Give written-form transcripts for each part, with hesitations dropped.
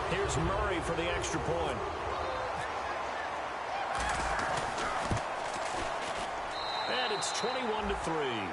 Here's Murray for the extra point. And it's 21-3.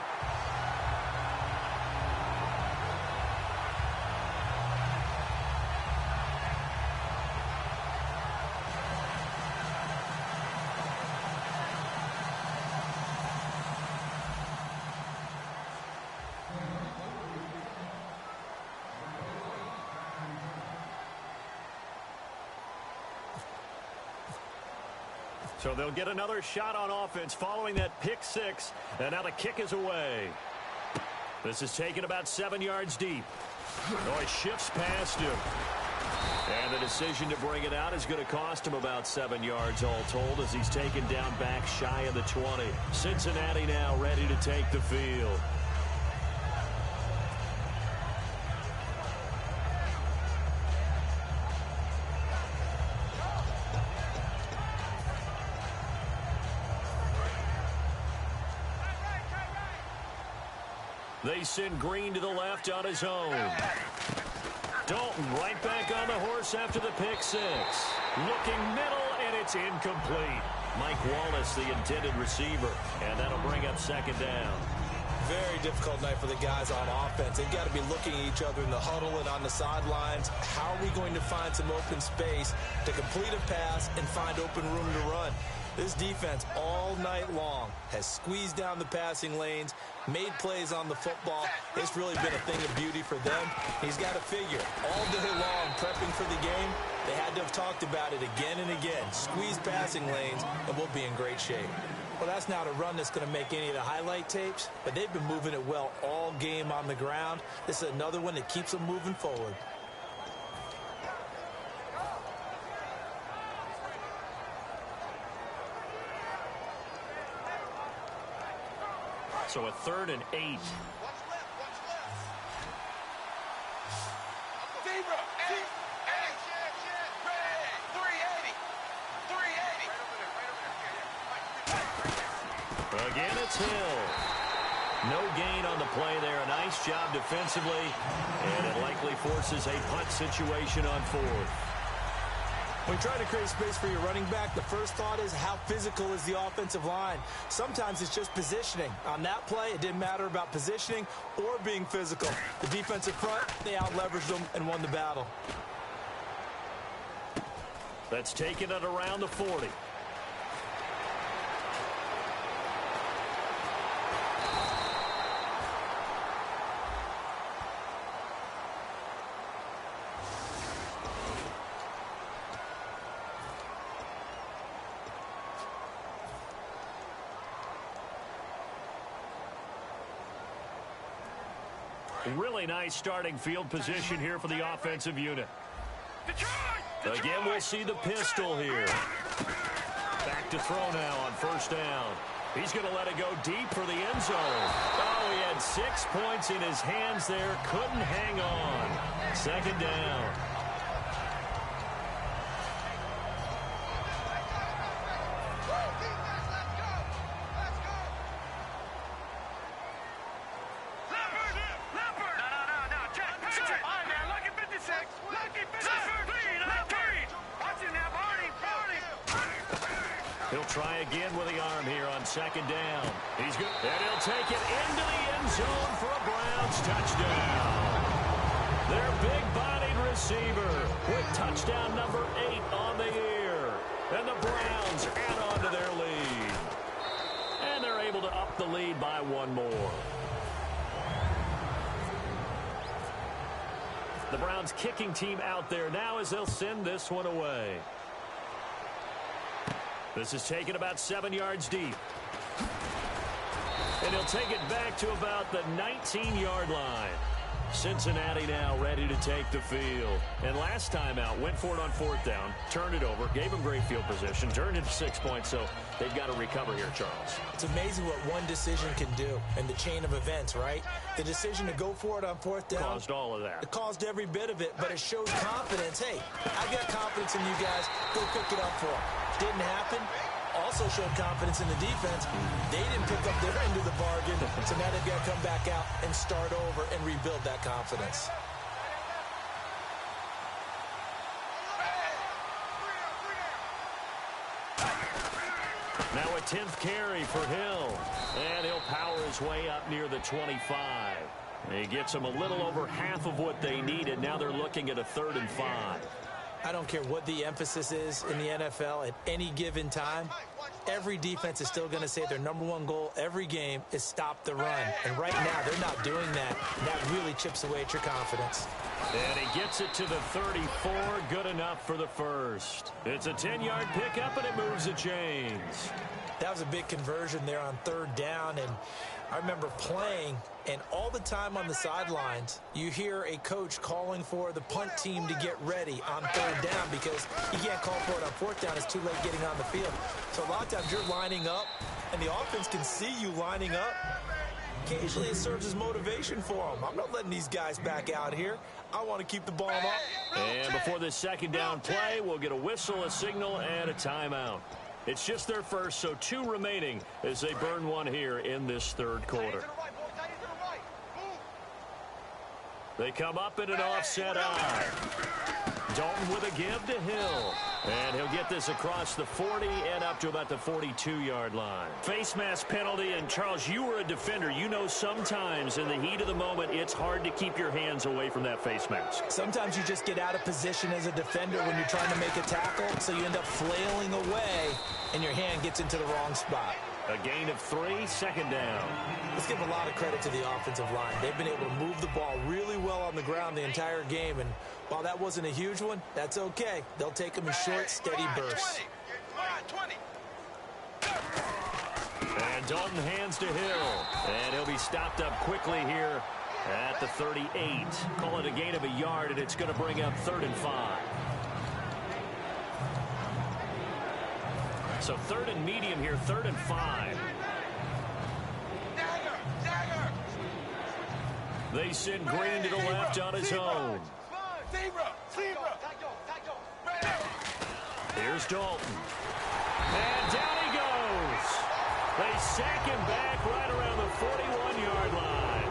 So they'll get another shot on offense following that pick six. And now the kick is away. This is taken about 7 yards deep. Oh, he shifts past him. And the decision to bring it out is going to cost him about 7 yards all told as he's taken down back shy of the 20. Cincinnati now ready to take the field. They send Green to the left on his own. Dalton right back on the horse after the pick six. Looking middle, and it's incomplete. Mike Wallace, the intended receiver, and that'll bring up second down. Very difficult night for the guys on offense. They've got to be looking at each other in the huddle and on the sidelines. How are we going to find some open space to complete a pass and find open room to run? This defense all night long has squeezed down the passing lanes, made plays on the football. It's really been a thing of beauty for them. He's got to figure all day long prepping for the game. They had to have talked about it again and again. Squeeze passing lanes, and we'll be in great shape. Well, that's not a run that's going to make any of the highlight tapes, but they've been moving it well all game on the ground. This is another one that keeps them moving forward. So a 3rd and 8. Again, it's Hill. No gain on the play there. A nice job defensively, and it likely forces a punt situation on 4th. When you try to create space for your running back, the first thought is how physical is the offensive line. Sometimes it's just positioning. On that play, it didn't matter about positioning or being physical. The defensive front, they out-leveraged them and won the battle. That's taken it around the 40. Really nice starting field position here for the offensive unit. Again, we'll see the pistol here. Back to throw now on 1st down. He's going to let it go deep for the end zone. Oh, he had 6 points in his hands there. Couldn't hang on. 2nd down. He'll try again with the arm here on 2nd down. He's good. And he'll take it into the end zone for a Browns touchdown. Their big-bodied receiver with touchdown number 8 on the year. And the Browns add on to their lead. And they're able to up the lead by 1 more. The Browns kicking team out there now as they'll send this one away. This is taken about 7 yards deep. And he'll take it back to about the 19-yard line. Cincinnati now ready to take the field. And last time out, went for it on 4th down, turned it over, gave them great field position, turned it to 6 points, so they've got to recover here, Charles. It's amazing what one decision can do in the chain of events, right? The decision to go for it on 4th down. Caused all of that. It caused every bit of it, but it shows confidence. Hey, I got confidence in you guys. Go pick it up for them. Didn't happen. Also showed confidence in the defense. They didn't pick up their end of the bargain, so now they've got to come back out and start over and rebuild that confidence. Now a 10th carry for Hill. And he'll power his way up near the 25. He gets them a little over half of what they needed. Now they're looking at a 3rd and 5. I don't care what the emphasis is in the NFL at any given time. Every defense is still going to say their #1 goal every game is stop the run. And right now, they're not doing that. That really chips away at your confidence. And he gets it to the 34. Good enough for the first. It's a 10-yard pickup, and it moves the chains. That was a big conversion there on 3rd down. And I remember playing, and all the time on the sidelines, you hear a coach calling for the punt team to get ready on 3rd down because he can't call for it on 4th down. It's too late getting on the field. So a lot of times you're lining up, and the offense can see you lining up. Occasionally it serves as motivation for them. I'm not letting these guys back out here. I want to keep the ball up. And before this 2nd down play, we'll get a whistle, a signal, and a timeout. It's just their first, so 2 remaining as they burn one here in this 3rd quarter. They come up in an offset eye. Dalton with a give to Hill. And he'll get this across the 40 and up to about the 42-yard line. Face mask penalty, and Charles, you were a defender. You know sometimes in the heat of the moment, it's hard to keep your hands away from that face mask. Sometimes you just get out of position as a defender when you're trying to make a tackle, so you end up flailing away, and your hand gets into the wrong spot. A gain of 3, 2nd down. Let's give a lot of credit to the offensive line. They've been able to move the ball really well on the ground the entire game, and while that wasn't a huge one, that's okay. They'll take them in short, steady bursts. And Dalton hands to Hill, and he'll be stopped up quickly here at the 38. Call it a gain of a yard, and it's going to bring up 3rd and 5. So 3rd and medium here, 3rd and 5. They send Green to the left on his own. Here's Dalton. And down he goes. They sack him back right around the 41-yard line.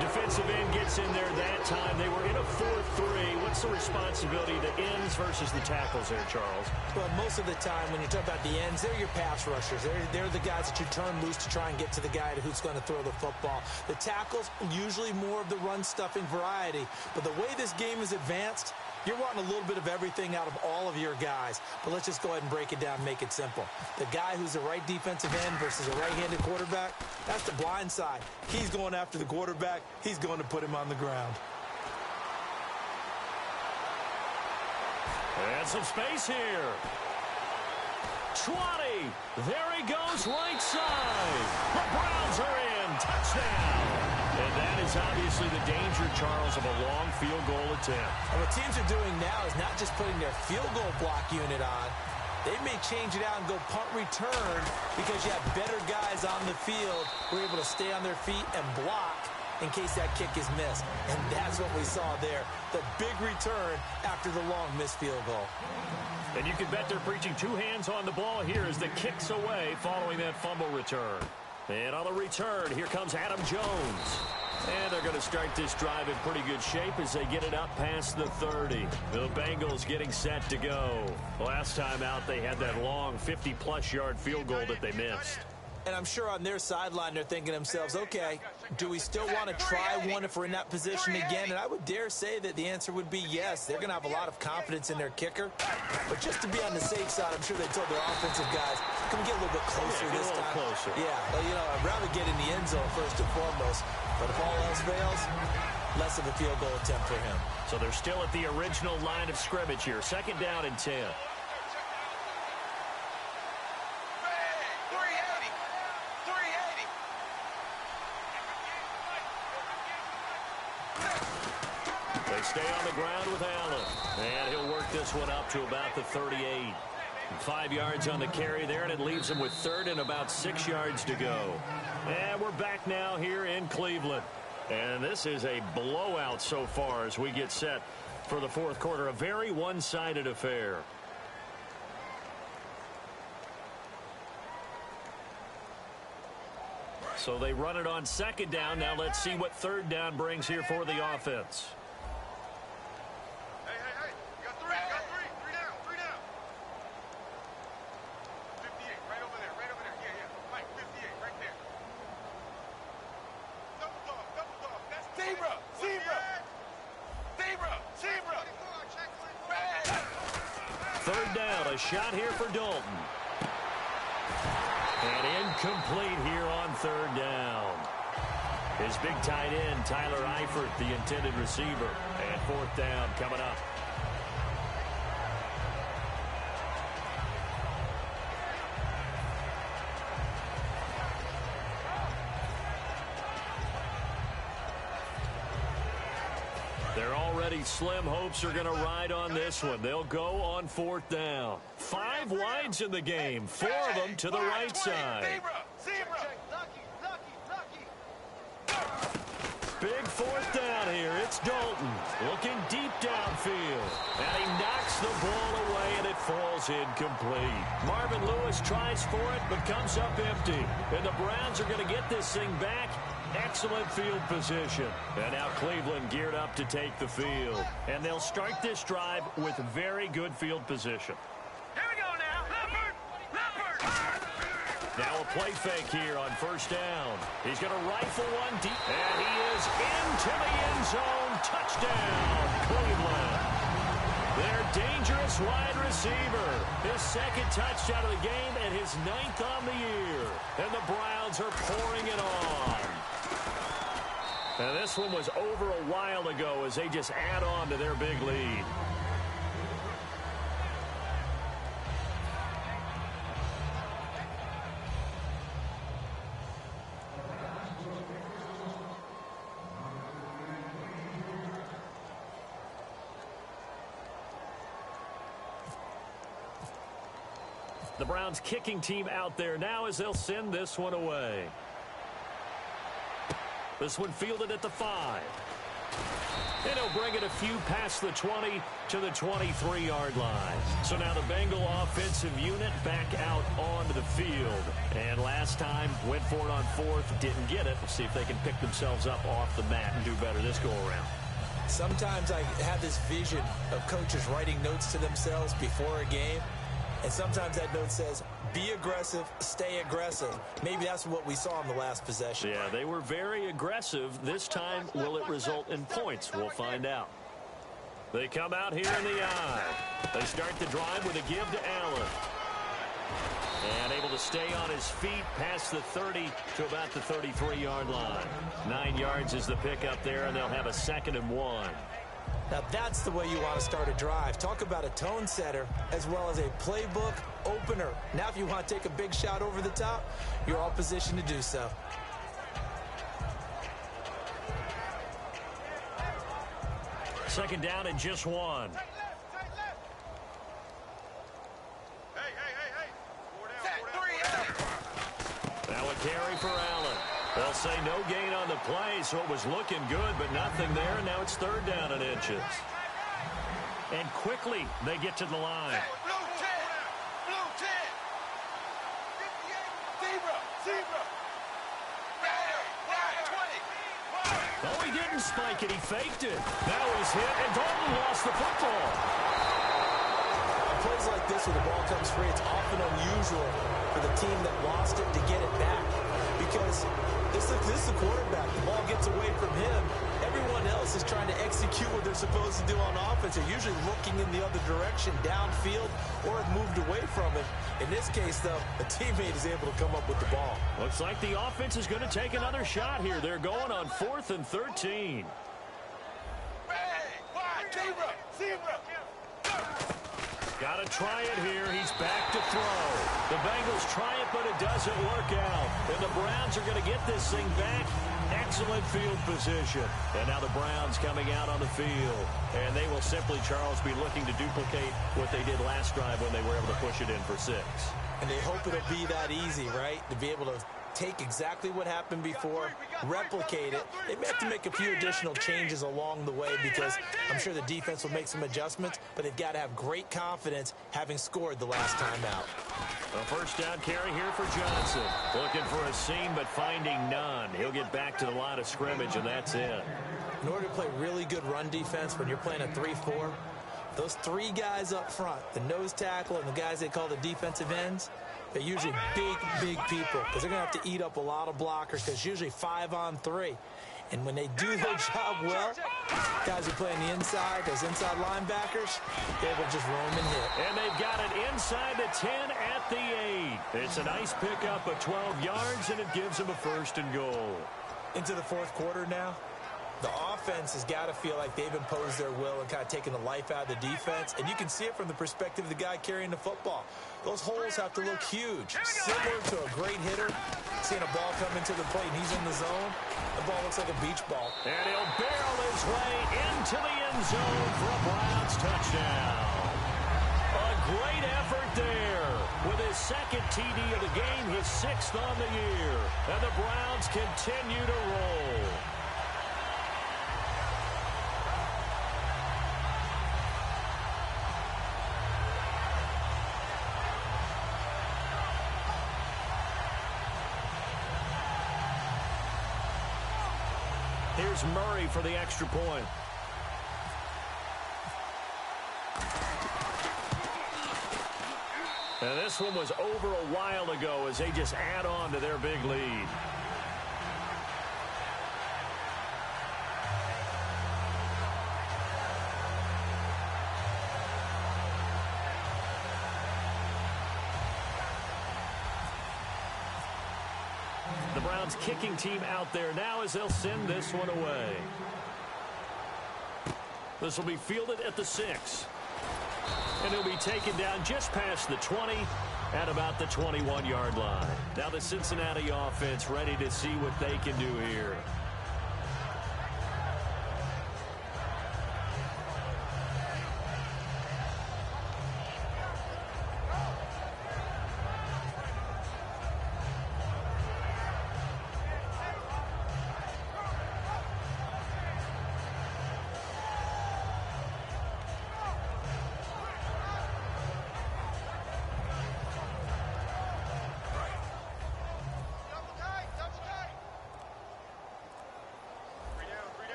Defensive end gets in there that time. They were in a 4-3. What's the responsibility of the ends versus the tackles there, Charles? Well, most of the time when you talk about the ends, they're your pass rushers. They're the guys that you turn loose to try and get to the guy who's going to throw the football. The tackles, usually more of the run-stuffing variety. But the way this game is advanced, you're wanting a little bit of everything out of all of your guys. But let's just go ahead and break it down and make it simple. The guy who's the right defensive end versus a right-handed quarterback, that's the blind side. He's going after the quarterback. He's going to put him on the ground. And some space here. 20. There he goes, right side. The Browns are in. Touchdown. And that is obviously the danger, Charles, of a long field goal attempt. And what teams are doing now is not just putting their field goal block unit on. They may change it out and go punt return because you have better guys on the field who are able to stay on their feet and block in case that kick is missed. And that's what we saw there, the big return after the long missed field goal. And you can bet they're preaching 2 hands on the ball here as the kick's away following that fumble return. And on the return, here comes Adam Jones. And they're going to start this drive in pretty good shape as they get it up past the 30. The Bengals getting set to go. Last time out, they had that long 50-plus yard field goal that they missed. And I'm sure on their sideline they're thinking to themselves, okay, do we still want to try one if we're in that position again? And I would dare say that the answer would be yes. They're going to have a lot of confidence in their kicker. But just to be on the safe side, I'm sure they told their offensive guys, can we get a little bit closer this time? Closer. Yeah, well, you know, I'd rather get in the end zone first and foremost. But if all else fails, less of a field goal attempt for him. So they're still at the original line of scrimmage here. 2nd down and 10. They stay on the ground with Allen. And he'll work this one up to about the 38. 5 yards on the carry there, and it leaves them with 3rd and about 6 yards to go. And we're back now here in Cleveland. And this is a blowout so far as we get set for the 4th quarter. A very one-sided affair. So they run it on 2nd down. Now let's see what 3rd down brings here for the offense. Hey. You got three down. 58, right over there. third down. A shot here for Dalton. And incomplete here on third down. His big tight end, Tyler Eifert, the intended receiver. And fourth down coming up. Their already slim hopes are going to ride on this one. They'll go on fourth down. 5 wides in the game, 4 of them to the right side. Big fourth down here. It's Dalton looking deep downfield. And he knocks the ball away, and it falls incomplete. Marvin Lewis tries for it, but comes up empty. And the Browns are going to get this thing back. Excellent field position. And now Cleveland geared up to take the field. And they'll start this drive with very good field position. Here we go now. Leopard! Now a play fake here on first down. He's going to rifle one deep. And he is into the end zone. Touchdown, Cleveland. Their dangerous wide receiver. His second touchdown of the game and his 9th on the year. And the Browns are pouring it on. And this one was over a while ago as they just add on to their big lead. The Browns kicking team out there now as they'll send this one away. This one fielded at the 5. And he'll bring it a few past the 20 to the 23-yard line. So now the Bengal offensive unit back out onto the field. And last time went for it on fourth, didn't get it. We'll see if they can pick themselves up off the mat and do better this go-around. Sometimes I have this vision of coaches writing notes to themselves before a game. And sometimes that note says, be aggressive, stay aggressive. Maybe that's what we saw in the last possession. Yeah, they were very aggressive. This time, will it result in points? We'll find out. They come out here in the eye. They start the drive with a give to Allen. And able to stay on his feet past the 30 to about the 33-yard line. 9 yards is the pickup there, and they'll have a 2nd and 1. Now that's the way you want to start a drive. Talk about a tone setter as well as a playbook opener. Now if you want to take a big shot over the top, you're all positioned to do so. Second down and just 1. Now a carry for Allen. They'll say no gain on the play, so it was looking good, but nothing there, and now it's 3rd down and inches. And quickly they get to the line. Blue 10! Zebra! Oh, he didn't spike it. He faked it. Now he's hit, and Dalton lost the football. On plays like this where the ball comes free, it's often unusual for the team that lost it to get it back. Because this is the quarterback. The ball gets away from him. Everyone else is trying to execute what they're supposed to do on offense. They're usually looking in the other direction, downfield, or have moved away from it. In this case, though, a teammate is able to come up with the ball. Looks like the offense is going to take another shot here. They're going on 4th and 13. Zebra! Got to try it here. He's back to throw. The Bengals try it, but it doesn't work out. And the Browns are going to get this thing back. Excellent field position. And now the Browns coming out on the field. And they will simply, Charles, be looking to duplicate what they did last drive when they were able to push it in for 6. And they hope it'll be that easy, right? To be able to take exactly what happened before, replicate it. They may have to make a few additional changes along the way because I'm sure the defense will make some adjustments, but they've got to have great confidence having scored the last time out. A first down carry here for Johnson. Looking for a seam, but finding none. He'll get back to the line of scrimmage, and that's it. In order to play really good run defense when you're playing a 3-4, those 3 guys up front, the nose tackle and the guys they call the defensive ends, they're usually big people because they're going to have to eat up a lot of blockers because usually 5 on 3. And when they do their job well, guys who play on the inside, those inside linebackers, they will just roam and hit. And they've got it inside the 10 at the 8. It's a nice pickup of 12 yards, and it gives them a 1st and goal. Into the 4th quarter now. The offense has got to feel like they've imposed their will and kind of taken the life out of the defense. And you can see it from the perspective of the guy carrying the football. Those holes have to look huge. Similar to a great hitter, seeing a ball come into the plate and he's in the zone, the ball looks like a beach ball. And he'll barrel his way into the end zone for a Browns touchdown. A great effort there. With his 2nd TD of the game, his 6th on the year. And the Browns continue to roll. Here's Murray for the extra point. And this one was over a while ago as they just add on to their big lead. The Browns kicking team out there now as they'll send this one away. This will be fielded at the 6. And he'll be taken down just past the 20 at about the 21-yard line. Now the Cincinnati offense ready to see what they can do here.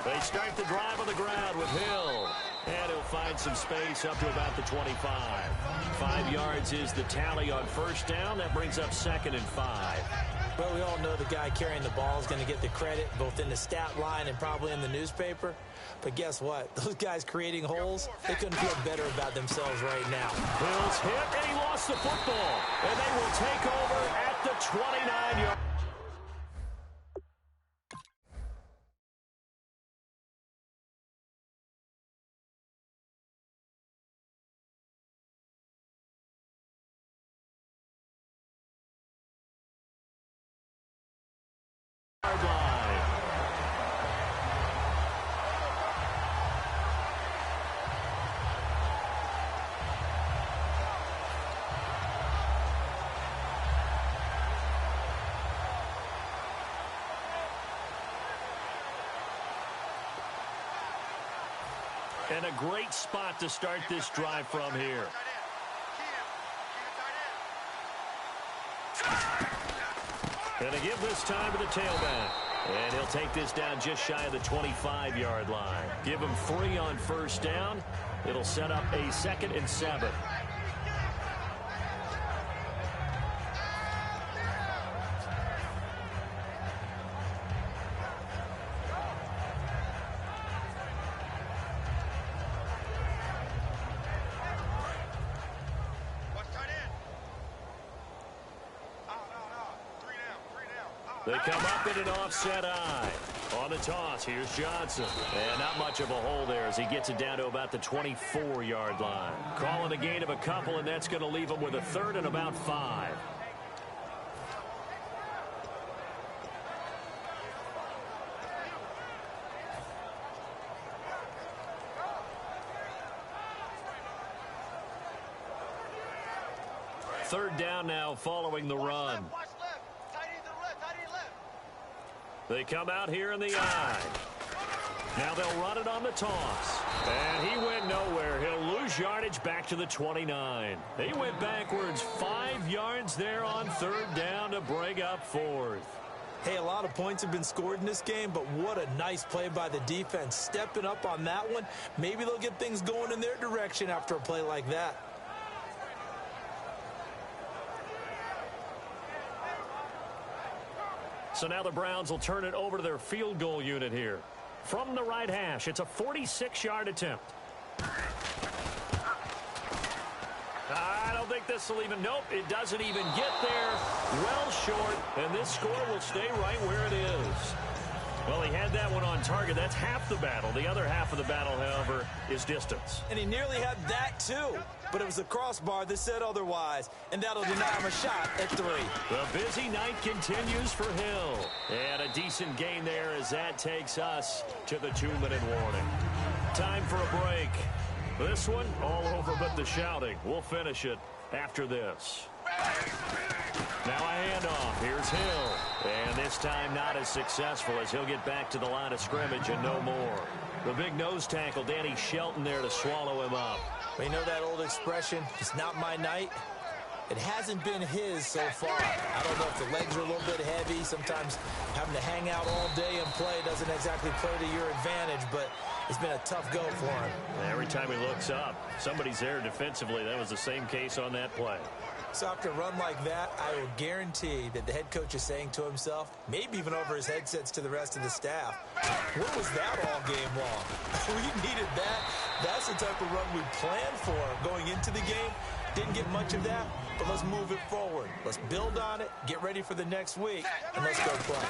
They start the drive on the ground with Hill. And he'll find some space up to about the 25. 5 yards is the tally on 1st down. That brings up 2nd and 5. Well, we all know the guy carrying the ball is going to get the credit, both in the stat line and probably in the newspaper. But guess what? Those guys creating holes, they couldn't feel better about themselves right now. Hill's hit, and he lost the football. And they will take over at the 29-yard. And a great spot to start this drive from here. And a give this time to the tailback. And he'll take this down just shy of the 25-yard line. Give him 3 on 1st down. It'll set up a 2nd and 7. They come up in an offset eye. On the toss, here's Johnson. And not much of a hole there as he gets it down to about the 24-yard line. Calling a gain of a couple, and that's going to leave him with a 3rd and about 5. Third down now following the run. They come out here in the eye. Now they'll run it on the toss. And he went nowhere. He'll lose yardage back to the 29. He went backwards 5 yards there on 3rd down to bring up 4th. Hey, a lot of points have been scored in this game, but what a nice play by the defense. Stepping up on that one. Maybe they'll get things going in their direction after a play like that. So now the Browns will turn it over to their field goal unit here. From the right hash, it's a 46-yard attempt. I don't think this will even, nope, it doesn't even get there. Well short, and this score will stay right where it is. Well, he had that one on target. That's half the battle. The other half of the battle, however, is distance. And he nearly had that, too. But it was the crossbar that said otherwise. And that'll deny him a shot at 3. The busy night continues for Hill. And a decent gain there as that takes us to the 2-minute warning. Time for a break. This one, all over but the shouting. We'll finish it after this. Now a handoff. Here's Hill. And this time not as successful as he'll get back to the line of scrimmage and no more. The big nose tackle, Danny Shelton, there to swallow him up. Well, you know that old expression, it's not my night? It hasn't been his so far. I don't know if the legs are a little bit heavy. Sometimes having to hang out all day and play doesn't exactly play to your advantage, but it's been a tough go for him. Every time he looks up, somebody's there defensively. That was the same case on that play. So after a run like that, I will guarantee that the head coach is saying to himself, maybe even over his headsets to the rest of the staff, what was that all game long? We needed that. That's the type of run we planned for going into the game. Didn't get much of that, but let's move it forward. Let's build on it, get ready for the next week, and let's go play.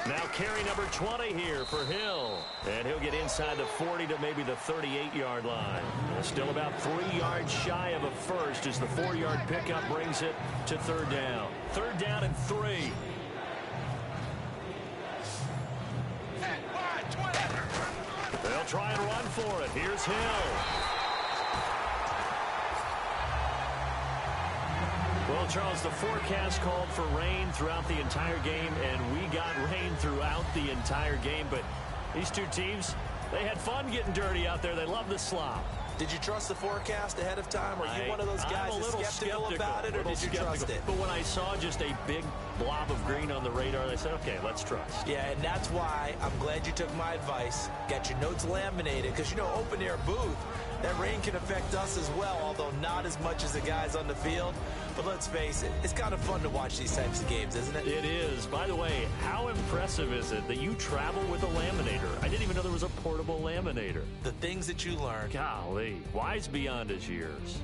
Now carry number 20 here for Hill. And he'll get inside the 40 to maybe the 38-yard line. Still about 3 yards shy of a first as the 4-yard pickup brings it to 3rd down. 3rd down and 3. They'll try and run for it. Here's Hill. Well, Charles, the forecast called for rain throughout the entire game, and we got rain throughout the entire game. But these two teams, they had fun getting dirty out there. They love the slop. Did you trust the forecast ahead of time? Are you one of those guys that's skeptical about it, or did you trust it? But when I saw just a big blob of green on the radar, I said, okay, let's trust. Yeah, and that's why I'm glad you took my advice. Got your notes laminated, because, you know, open-air booth, that rain can affect us as well, although not as much as the guys on the field. But let's face it, it's kind of fun to watch these types of games, isn't it? It is. By the way, how impressive is it that you travel with a laminator? I didn't even know there was a portable laminator. The things that you learn. Golly, wise beyond his years.